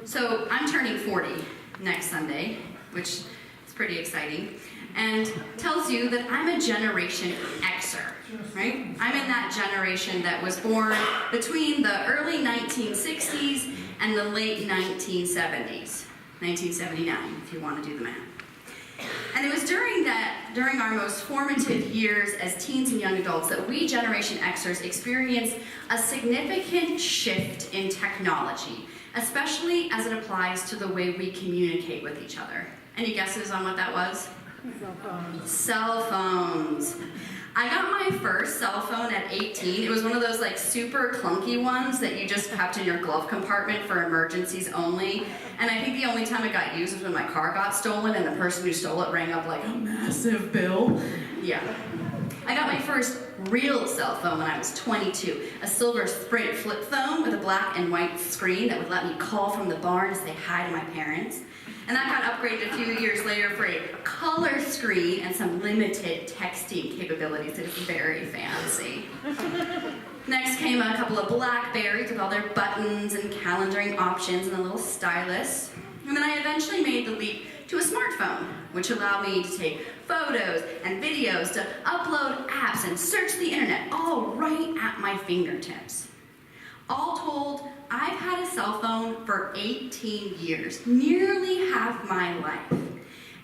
So I'm turning 40 next Sunday, which is pretty exciting, and tells you that I'm a Generation Xer, right? I'm in that generation that was born between the early 1960s and the late 1970s, 1979, if you want to do the math. And it was during our most formative years as teens and young adults that we Generation Xers experienced a significant shift in technology, especially as it applies to the way we communicate with each other. Any guesses on what that was? Cell phones. Cell phones. I got my first cell phone at 18. It was one of those like super clunky ones that you just kept in your glove compartment for emergencies only. And I think the only time it got used was when my car got stolen and the person who stole it rang up like a massive bill. Yeah. I got my first real cell phone when I was 22, a silver Sprint flip phone with a black and white screen that would let me call from the barn and say hi to my parents. And that got upgraded a few years later for a color screen and some limited texting capabilities. It is very fancy. Next came a couple of Blackberries with all their buttons and calendaring options and a little stylus. And then I eventually made the leap to a smartphone, which allowed me to take photos and videos, to upload apps and search the internet, all right at my fingertips. All told, I've had a cell phone for 18 years, nearly half my life.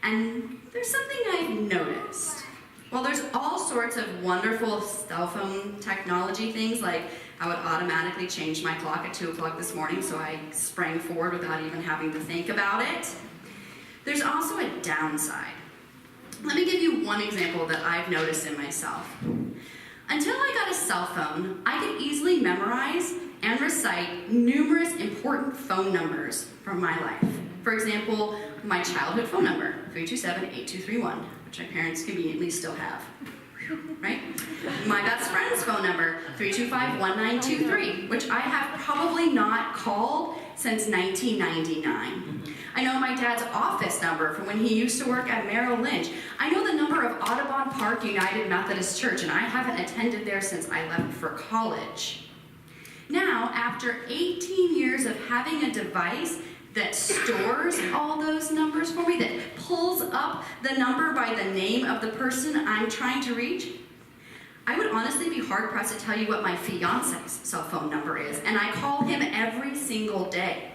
And there's something I've noticed. Well, there's all sorts of wonderful cell phone technology things, like I would automatically change my clock at 2 o'clock this morning, so I sprang forward without even having to think about it. There's also a downside. Let me give you one example that I've noticed in myself. Until I got a cell phone, I could easily memorize and recite numerous important phone numbers from my life. For example, my childhood phone number, 327-8231, which my parents conveniently still have. Right? My best friend's phone number, 325-1923, which I have probably not called since 1999. I know my dad's office number from when he used to work at Merrill Lynch. I know the number of Audubon Park United Methodist Church, and I haven't attended there since I left for college. Now, after 18 years of having a device that stores all those numbers for me, that pulls up the number by the name of the person I'm trying to reach, I would honestly be hard-pressed to tell you what my fiance's cell phone number is, and I call him every single day.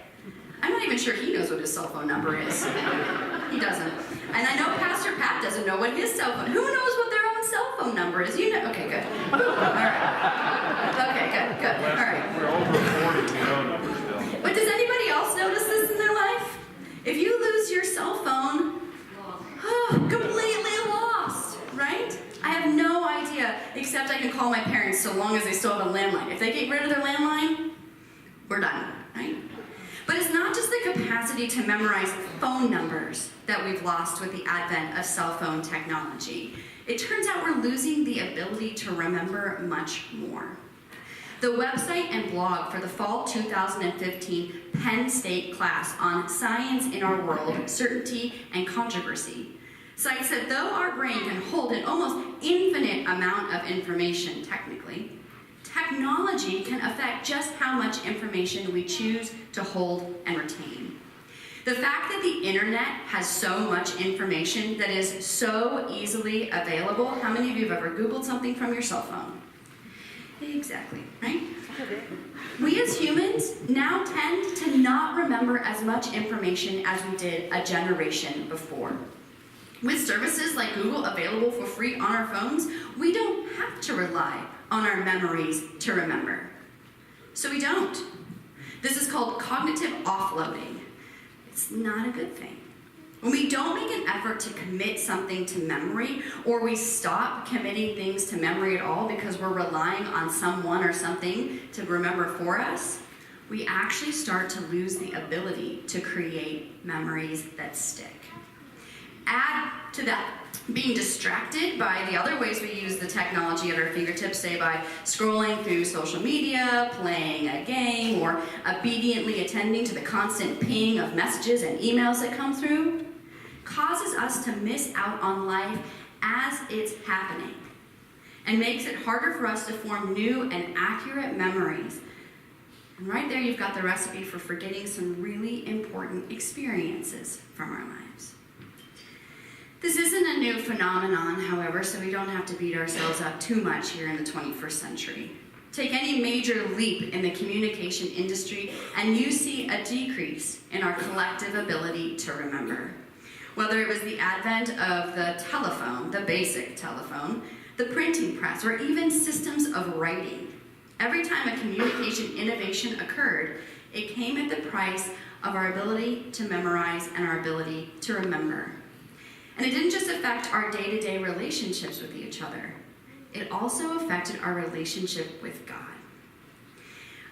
I'm not even sure he knows what his cell phone number is. He doesn't. And I know Pastor Pat doesn't know what his cell phone, who knows what their own cell phone number is? You know, okay, good. All right. Okay, good. All right. We're over 40, we know numbers still. But does anybody else notice this in their life? If you lose your cell phone, completely lost, right? I have no idea, except I can call my parents so long as they still have a landline. If they get rid of their landline, we're done, right? But it's not just the capacity to memorize phone numbers that we've lost with the advent of cell phone technology. It turns out we're losing the ability to remember much more. The website and blog for the fall 2015 Penn State class on Science in Our World, Certainty and Controversy cites that though our brain can hold an almost infinite amount of information, technically, technology can affect just how much information we choose to hold and retain. The fact that the internet has so much information that is so easily available, how many of you have ever Googled something from your cell phone? Exactly, right? We as humans now tend to not remember as much information as we did a generation before. With services like Google available for free on our phones, we don't have to rely on our memories to remember. So we don't. This is called cognitive offloading. It's not a good thing. When we don't make an effort to commit something to memory, or we stop committing things to memory at all because we're relying on someone or something to remember for us, we actually start to lose the ability to create memories that stick. Add to that being distracted by the other ways we use the technology at our fingertips, say by scrolling through social media, playing a game, or obediently attending to the constant ping of messages and emails that come through, causes us to miss out on life as it's happening, and makes it harder for us to form new and accurate memories. And right there you've got the recipe for forgetting some really important experiences from our lives. This isn't a new phenomenon, however, so we don't have to beat ourselves up too much here in the 21st century. Take any major leap in the communication industry, and you see a decrease in our collective ability to remember. Whether it was the advent of the telephone, the basic telephone, the printing press, or even systems of writing, every time a communication innovation occurred, it came at the price of our ability to memorize and our ability to remember. And it didn't just affect our day-to-day relationships with each other. It also affected our relationship with God.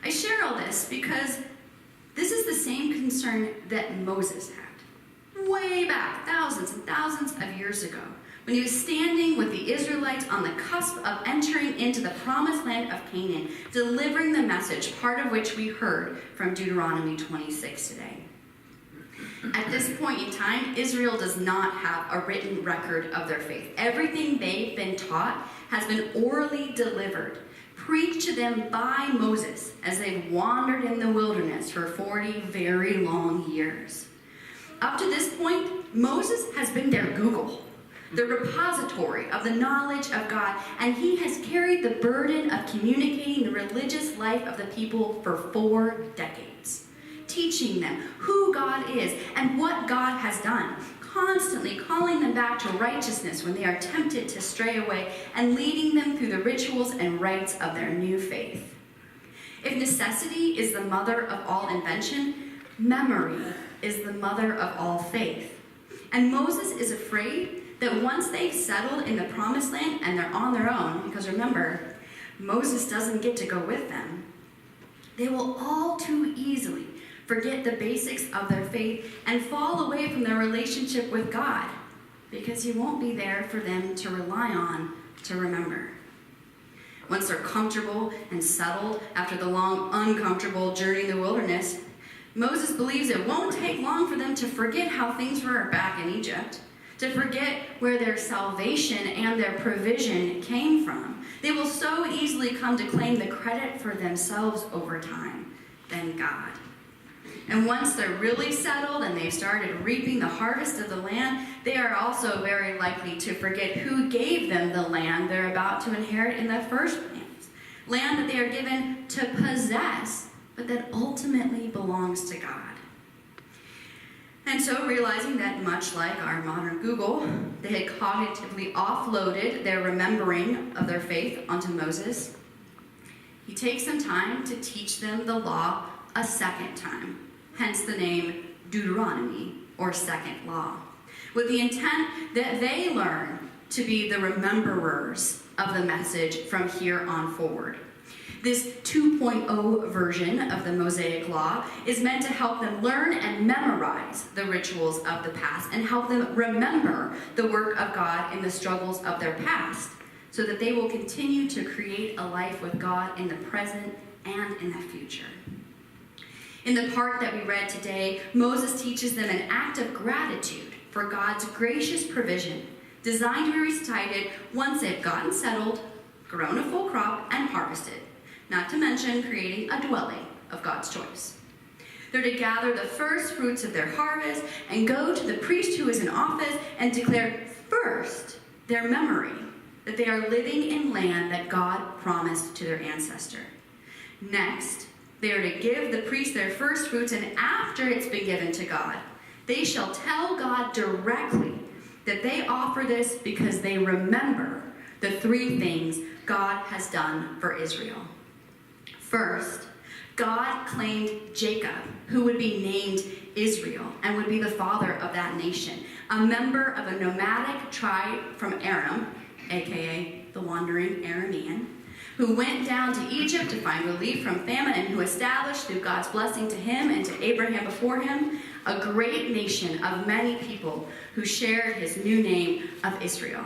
I share all this because this is the same concern that Moses had, way back, thousands and thousands of years ago, when he was standing with the Israelites on the cusp of entering into the promised land of Canaan, delivering the message, part of which we heard from Deuteronomy 26 today. At this point in time, Israel does not have a written record of their faith. Everything they've been taught has been orally delivered, preached to them by Moses as they've wandered in the wilderness for 40 very long years. Up to this point, Moses has been their Google, the repository of the knowledge of God, and he has carried the burden of communicating the religious life of the people for 4 decades, teaching them who God is and what God has done, constantly calling them back to righteousness when they are tempted to stray away, and leading them through the rituals and rites of their new faith. If necessity is the mother of all invention, memory is the mother of all faith. And Moses is afraid that once they've settled in the promised land and they're on their own, because remember, Moses doesn't get to go with them, they will all too easily forget the basics of their faith and fall away from their relationship with God, because he won't be there for them to rely on to remember. Once they're comfortable and settled after the long, uncomfortable journey in the wilderness, Moses believes it won't take long for them to forget how things were back in Egypt, to forget where their salvation and their provision came from. They will so easily come to claim the credit for themselves over time than God. And once they're really settled and they've started reaping the harvest of the land, they are also very likely to forget who gave them the land they're about to inherit in the first place. Land that they are given to possess, but that ultimately belongs to God. And so, realizing that much like our modern Google, they had cognitively offloaded their remembering of their faith onto Moses, he takes some time to teach them the law a second time, hence the name Deuteronomy, or second law, with the intent that they learn to be the rememberers of the message from here on forward. This 2.0 version of the Mosaic Law is meant to help them learn and memorize the rituals of the past and help them remember the work of God in the struggles of their past, so that they will continue to create a life with God in the present and in the future. In the part that we read today, Moses teaches them an act of gratitude for God's gracious provision, designed to be recited once they've gotten settled, grown a full crop, and harvested, not to mention creating a dwelling of God's choice. They're to gather the first fruits of their harvest and go to the priest who is in office and declare first their memory that they are living in land that God promised to their ancestor. Next, they are to give the priest their first fruits, and after it's been given to God, they shall tell God directly that they offer this because they remember the 3 things God has done for Israel. First, God claimed Jacob, who would be named Israel and would be the father of that nation, a member of a nomadic tribe from Aram, aka the wandering Aramean, who went down to Egypt to find relief from famine, and who established, through God's blessing to him and to Abraham before him, a great nation of many people who shared his new name of Israel.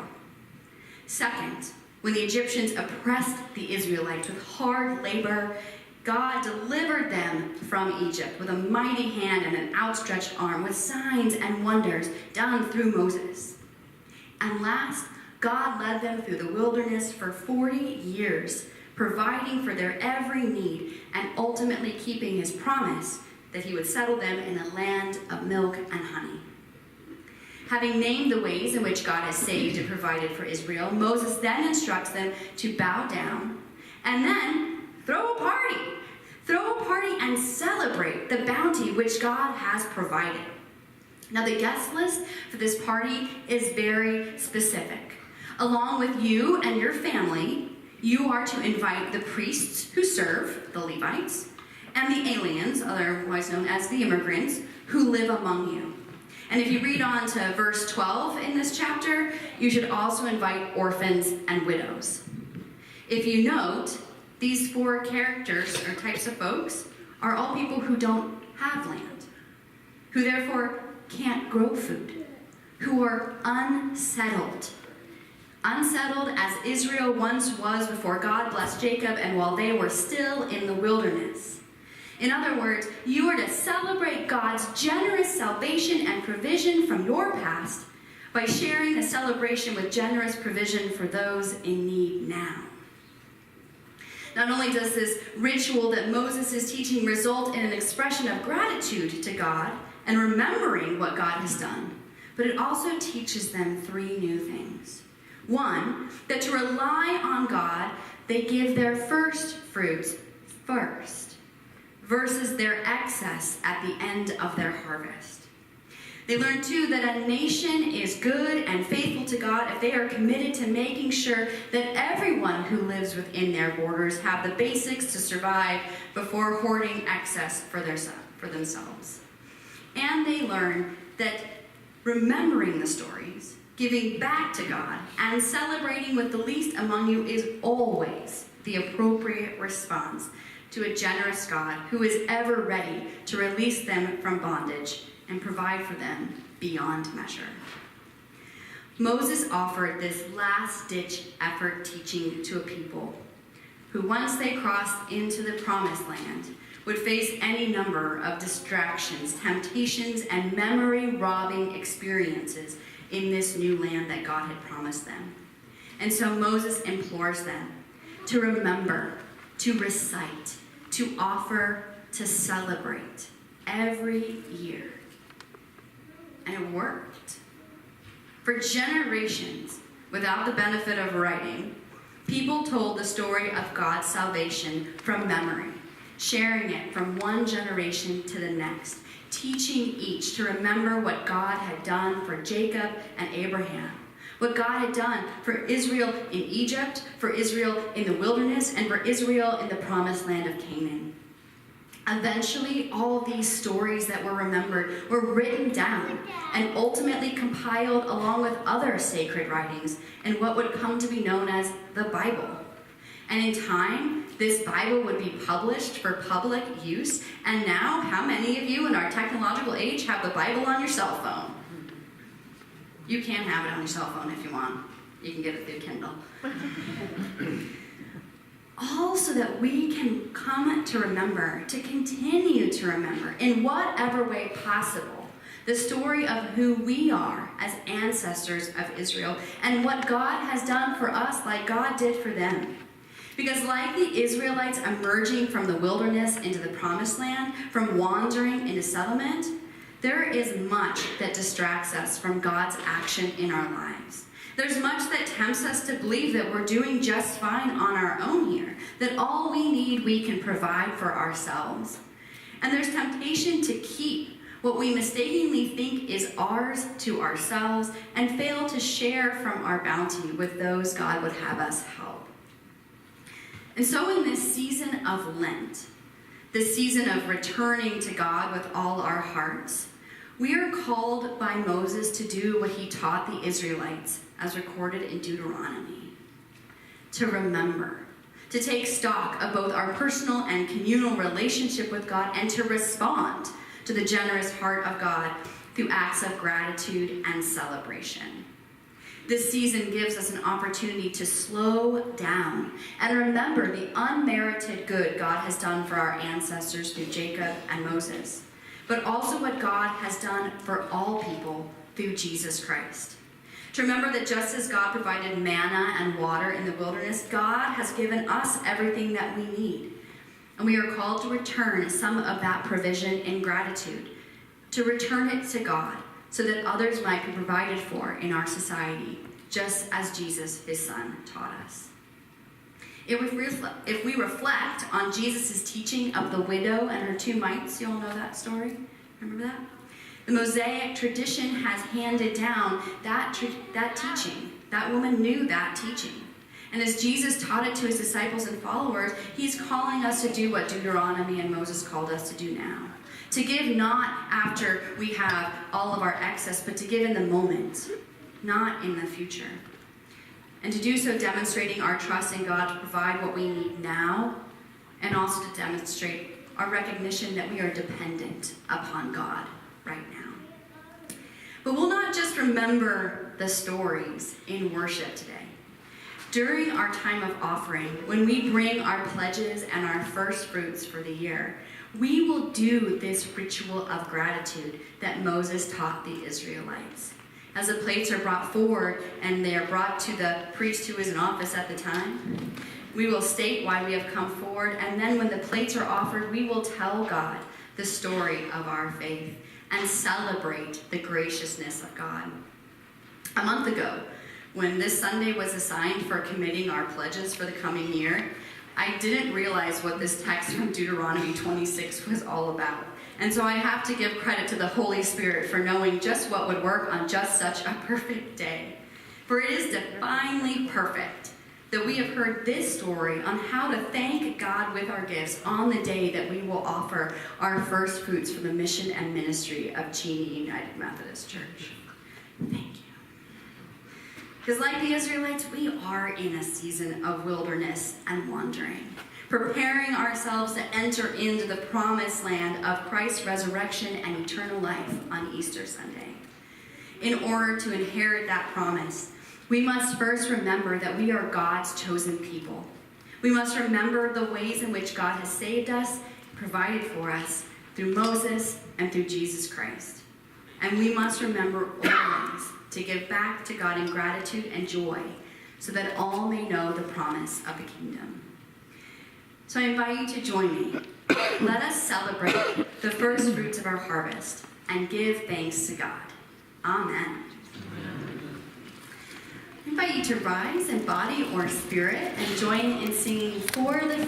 Second, when the Egyptians oppressed the Israelites with hard labor, God delivered them from Egypt with a mighty hand and an outstretched arm, with signs and wonders done through Moses. And last, God led them through the wilderness for 40 years, providing for their every need and ultimately keeping his promise that he would settle them in a land of milk and honey. Having named the ways in which God has saved and provided for Israel, Moses then instructs them to bow down and then throw a party. Throw a party and celebrate the bounty which God has provided. Now, the guest list for this party is very specific. Along with you and your family, you are to invite the priests who serve, the Levites, and the aliens, otherwise known as the immigrants, who live among you. And if you read on to verse 12 in this chapter, you should also invite orphans and widows. If you note, these four characters or types of folks are all people who don't have land, who therefore can't grow food, who are unsettled. Unsettled as Israel once was before God blessed Jacob and while they were still in the wilderness. In other words, you are to celebrate God's generous salvation and provision from your past by sharing the celebration with generous provision for those in need now. Not only does this ritual that Moses is teaching result in an expression of gratitude to God and remembering what God has done, but it also teaches them three new things. One, that to rely on God, they give their first fruits first, versus their excess at the end of their harvest. They learn, too, that a nation is good and faithful to God if they are committed to making sure that everyone who lives within their borders have the basics to survive before hoarding excess for themselves. And they learn that remembering the stories, giving back to God, and celebrating with the least among you is always the appropriate response to a generous God who is ever ready to release them from bondage and provide for them beyond measure. Moses offered this last-ditch effort teaching to a people who, once they crossed into the promised land, would face any number of distractions, temptations, and memory-robbing experiences in this new land that God had promised them. And so Moses implores them to remember, to recite, to offer, to celebrate every year. And it worked. For generations, without the benefit of writing, people told the story of God's salvation from memory, sharing it from one generation to the next, teaching each to remember what God had done for Jacob and Abraham, what God had done for Israel in Egypt, for Israel in the wilderness, and for Israel in the promised land of Canaan. Eventually, all these stories that were remembered were written down and ultimately compiled along with other sacred writings in what would come to be known as the Bible. And in time, this Bible would be published for public use. And now, how many of you in our technological age have the Bible on your cell phone? You can have it on your cell phone if you want. You can get it through Kindle. All so that we can come to remember, to continue to remember, in whatever way possible, the story of who we are as ancestors of Israel and what God has done for us like God did for them. Because like the Israelites emerging from the wilderness into the promised land, from wandering into settlement, there is much that distracts us from God's action in our lives. There's much that tempts us to believe that we're doing just fine on our own here, that all we need we can provide for ourselves. And there's temptation to keep what we mistakenly think is ours to ourselves and fail to share from our bounty with those God would have us help. And so in this season of Lent, this season of returning to God with all our hearts, we are called by Moses to do what he taught the Israelites, as recorded in Deuteronomy. To remember, to take stock of both our personal and communal relationship with God, and to respond to the generous heart of God through acts of gratitude and celebration. This season gives us an opportunity to slow down and remember the unmerited good God has done for our ancestors through Jacob and Moses, but also what God has done for all people through Jesus Christ. To remember that just as God provided manna and water in the wilderness, God has given us everything that we need. And we are called to return some of that provision in gratitude, to return it to God so that others might be provided for in our society, just as Jesus, his son, taught us. If we reflect on Jesus' teaching of the widow and her 2 mites, you all know that story? Remember that? The Mosaic tradition has handed down that teaching. That woman knew that teaching. And as Jesus taught it to his disciples and followers, he's calling us to do what Deuteronomy and Moses called us to do now. To give not after we have all of our excess, but to give in the moment, not in the future. And to do so demonstrating our trust in God to provide what we need now, and also to demonstrate our recognition that we are dependent upon God right now. But we'll not just remember the stories in worship today. During our time of offering, when we bring our pledges and our first fruits for the year, we will do this ritual of gratitude that Moses taught the Israelites. As the plates are brought forward and they are brought to the priest who is in office at the time, we will state why we have come forward, and then when the plates are offered, we will tell God the story of our faith and celebrate the graciousness of God. A month ago, when this Sunday was assigned for committing our pledges for the coming year, I didn't realize what this text from Deuteronomy 26 was all about. And so I have to give credit to the Holy Spirit for knowing just what would work on just such a perfect day. For it is divinely perfect that we have heard this story on how to thank God with our gifts on the day that we will offer our first fruits for the mission and ministry of Cheney United Methodist Church. Thank you. Because like the Israelites, we are in a season of wilderness and wandering, preparing ourselves to enter into the promised land of Christ's resurrection and eternal life on Easter Sunday. In order to inherit that promise, we must first remember that we are God's chosen people. We must remember the ways in which God has saved us, provided for us, through Moses and through Jesus Christ. And we must remember always to give back to God in gratitude and joy, so that all may know the promise of the kingdom. So I invite you to join me. Let us celebrate the first fruits of our harvest and give thanks to God. Amen. I invite you to rise in body or spirit and join in singing For the